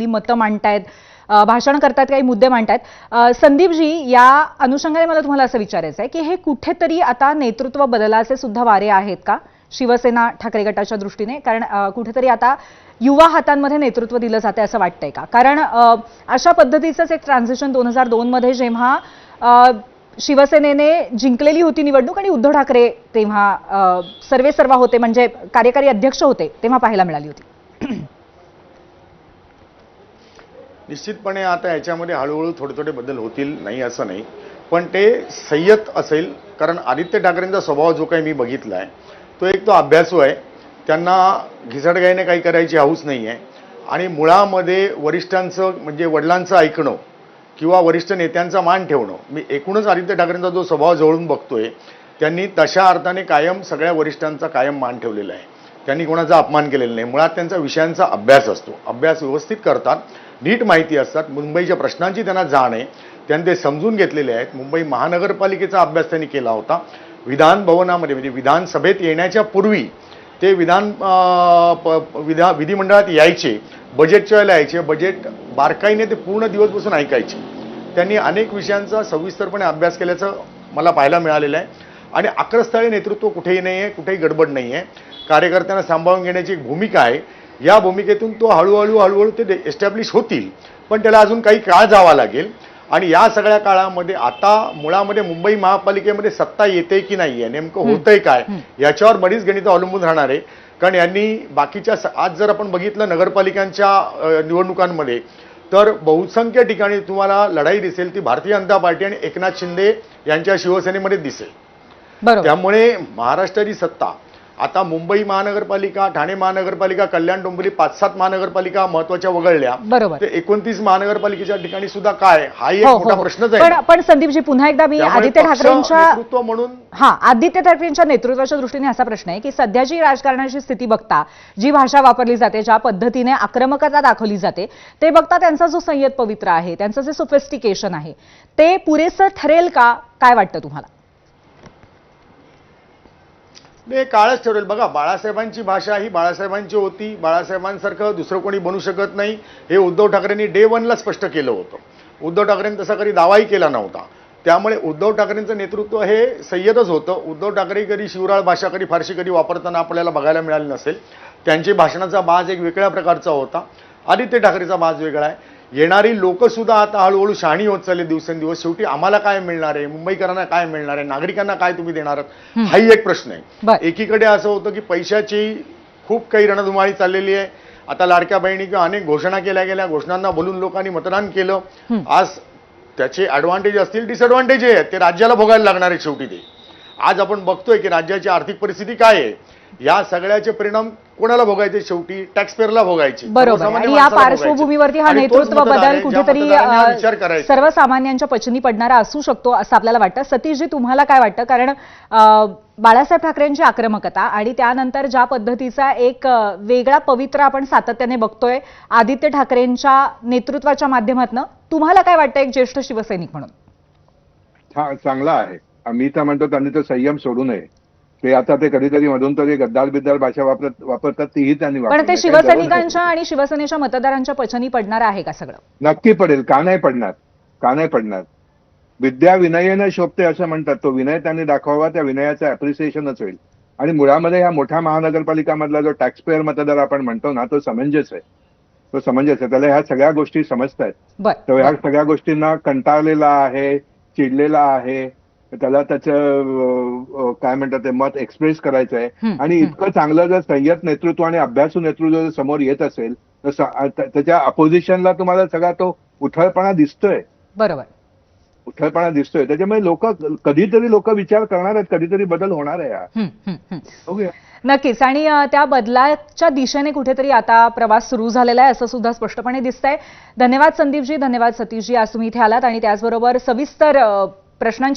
मतं मांडतायत, भाषण करतात, काही मुद्दे मांडतायत। संदीपजी, या अनुषंगाने मला तुम्हाला असं विचारायचं आहे की हे कुठेतरी आता नेतृत्व बदलाचे सुद्धा वारे आहेत का शिवसेना ठाकरे गटाच्या दृष्टीने? कारण कुठेतरी आता युवा हातांमध्ये नेतृत्व दिलं जाते असं वाटतंय का? कारण अशा पद्धतीचंच एक ट्रान्झिशन 2002 मध्ये जेव्हा शिवसेनेने जिंकलेली होती निवडणूक आणि उद्धव ठाकरे तेव्हा सर्वेसर्वा होते, म्हणजे कार्यकारी अध्यक्ष होते, तेव्हा पाहायला मिळाली होती। निश्चितपणे आता याच्यामध्ये हळूहळू थोडे थोडे बदल होतील, नाही असं नाही, पण ते संयत असेल। कारण आदित्य ठाकरेंचा स्वभाव जो काही मी बघितला आहे तो एक तो अभ्यासू आहे, त्यांना घिसडगाईने काही करायची हौस नाही आहे आणि मुळामध्ये वरिष्ठांचं म्हणजे वडिलांचं ऐकणं किंवा वरिष्ठ नेत्यांचा मान ठेवणं, मी एकूणच आदित्य ठाकरेंचा जो स्वभाव जवळून बघतोय त्यांनी तशा अर्थाने कायम सगळ्या वरिष्ठांचा कायम मान ठेवलेला आहे। त्यांनी कोणाचा अपमान केलेला नाही। मुळात त्यांचा विषयांचा अभ्यास असतो, अभ्यास व्यवस्थित करतात, नीट माहिती असतात, मुंबईच्या प्रश्नांची त्यांना जाण आहे, त्यांनी ते समजून घेतलेले आहेत। मुंबई महानगरपालिकेचा अभ्यास त्यांनी केला होता। विधान भवनामध्ये म्हणजे विधानसभेत येण्याच्या पूर्वी ते विधिमंडळात यायचे, बजेटच्या वेळेला यायचे, बजेट बारकाईने ते पूर्ण दिवस बसून ऐकायचे। त्यांनी अनेक विषयांचा सविस्तरपणे अभ्यास केल्याचं मला पाहायला मिळालेलं आहे आणि आक्रस्थळी नेतृत्व कुठेही नाही आहे, कुठेही गडबड नाही आहे, कार्यकर्त्यांना सांभाळून घेण्याची एक भूमिका आहे। या भूमिकेतून तो हळूहळू ते एस्टॅब्लिश होतील, पण त्याला अजून काही काळ जावा लागेल। आणि या सगळ्या काळामध्ये आता मुळामध्ये मुंबई महापालिकेमध्ये सत्ता येते की नाही आहे, नेमकं होतंय काय, याच्यावर बरीच गणितं अवलंबून राहणार आहे। कारण यांनी बाकीच्या आज जर आपण बघितलं नगरपालिकांच्या निवडणुकांमध्ये तर बहुसंख्य ठिकाणी तुम्हाला लढाई दिसेल ती भारतीय जनता पार्टी आणि एकनाथ शिंदे यांच्या शिवसेनेमध्ये दिसेल। त्यामुळे महाराष्ट्राची सत्ता आता मुंबई महानगरपालिका, ठाणे महानगरपालिका, कल्याण डोंबिवली 5-7 महानगरपालिका महत्त्वाच्या वगळल्या, ते 29 महानगरपालिकेच्या ठिकाणी सुद्धा काय हा एक मोठा प्रश्नच आहे। पण संदीपजी, पुन्हा एकदा मी आदित्य ठाकरेंच्या नेतृत्व म्हणून आदित्य ठाकरेंच्या नेतृत्वाच्या दृष्टीने असा प्रश्न आहे की सध्याची राजकारणाची स्थिती बघता, जी भाषा वापरली जाते, ज्या पद्धतीने आक्रमकता दाखवली जाते, ते बघता त्यांचा जो संयत पवित्र आहे, त्यांचं जे सोफिस्टिकेशन आहे, ते पुरेसं ठरेल का? काय वाटतं तुम्हाला? हे काळच ठरवेल। बघा, बाळासाहेबांची भाषा ही बाळासाहेबांची होती, बाळासाहेबांसारखं दुसरं कोणी बनू शकत नाही, हे उद्धव ठाकरेंनी डे 1ला स्पष्ट केलं होतं। उद्धव ठाकरेंनी तसा कधी दावाही केला नव्हता। त्यामुळे उद्धव ठाकरेंचं नेतृत्व हे संयतच होतं। उद्धव ठाकरे कधी शिवराळ भाषा फारशी कधी वापरताना आपल्याला बघायला मिळाली नसेल। त्यांची भाषणाचा बाज एक वेगळ्या प्रकारचा होता, आदित्य ठाकरेचा बाज वेगळा आहे। येणारी लोक सुद्धा आता हळूहळू शहाणी होत चालली दिवसेंदिवस। शेवटी आम्हाला काय मिळणार आहे, मुंबईकरांना काय मिळणार आहे, नागरिकांना काय तुम्ही देणार आहात, हाही एक प्रश्न आहे। एकीकडे असं होतं की पैशाची खूप काही रणधुमाळी चाललेली आहे। आता लाडक्या बहिणी किंवा अनेक घोषणा केल्या गेल्या, घोषणांना बोलून लोकांनी मतदान केलं। आज त्याचे ॲडव्हान्टेज असतील, डिसएडव्हान्टेज आहेत, ते राज्याला भोगायला लागणार आहे। शेवटी ते आज आपण बघतोय की राज्याची आर्थिक परिस्थिती काय आहे, या सगळ्याचे परिणाम कोणाला भोगायचे? शेवटी टॅक्स पेअरला भोगायचे। बरोबर। आणि या पार्श्वभूमीवरती हा नेतृत्व बदल कुठेतरी सर्वसामान्यांच्या पचनी पडणारा असू शकतो असं आपल्याला वाटतं। सतीशजी, तुम्हाला काय वाटतं? कारण बाळासाहेब ठाकरेंची आक्रमकता आणि त्यानंतर ज्या पद्धतीचा एक वेगळा पवित्र आपण सातत्याने बघतोय आदित्य ठाकरेंच्या नेतृत्वाच्या माध्यमातून, तुम्हाला काय वाटतं एक ज्येष्ठ शिवसैनिक म्हणून? हा, चांगला आहे। मी तर म्हणतो त्यांनी तो संयम सोडू नये। ते आता ते कधीतरी मधून तरी गद्दार भाषा वापरतात, तीही त्यांनी पण ते शिवसैनिकांच्या आणि शिवसेनेच्या मतदारांच्या पचनी पडणार आहे का सगळं? नक्की पडेल, का नाही पडणार, का नाही पडणार। विद्या विनयेने शोभते असं म्हणतात, तो विनय त्यांनी दाखवावा, त्या विनयाचं अप्रिसिएशनच होईल। आणि मुळामध्ये ह्या मोठ्या महानगरपालिकामधला जो टॅक्स पेअर मतदार आपण म्हणतो ना, तो समंजस आहे, तो समंजस आहे। त्याला ह्या सगळ्या गोष्टी समजतायत, तो ह्या सगळ्या गोष्टींना कंटाळलेला आहे, चिडलेला आहे, त्याला त्याचं काय म्हणतात ते मत एक्सप्रेस करायचं आहे। आणि इतकं चांगलं जर संयत नेतृत्व आणि अभ्यासू नेतृत्व जर समोर येत असेल तर त्याच्या अपोजिशनला तुम्हाला सगळा तो उथळपणा दिसतोय। बरोबर, उथळपणा दिसतोय। त्याच्यामुळे कधीतरी लोक विचार करणार आहेत, कधीतरी बदल होणार आहे। नक्कीच। आणि त्या बदलाच्या दिशेने कुठेतरी आता प्रवास सुरू झालेला आहे असं सुद्धा स्पष्टपणे दिसतंय। धन्यवाद संदीपजी, धन्यवाद सतीशजी, आज तुम्ही इथे आलात आणि त्याचबरोबर सविस्तर प्रश्नांची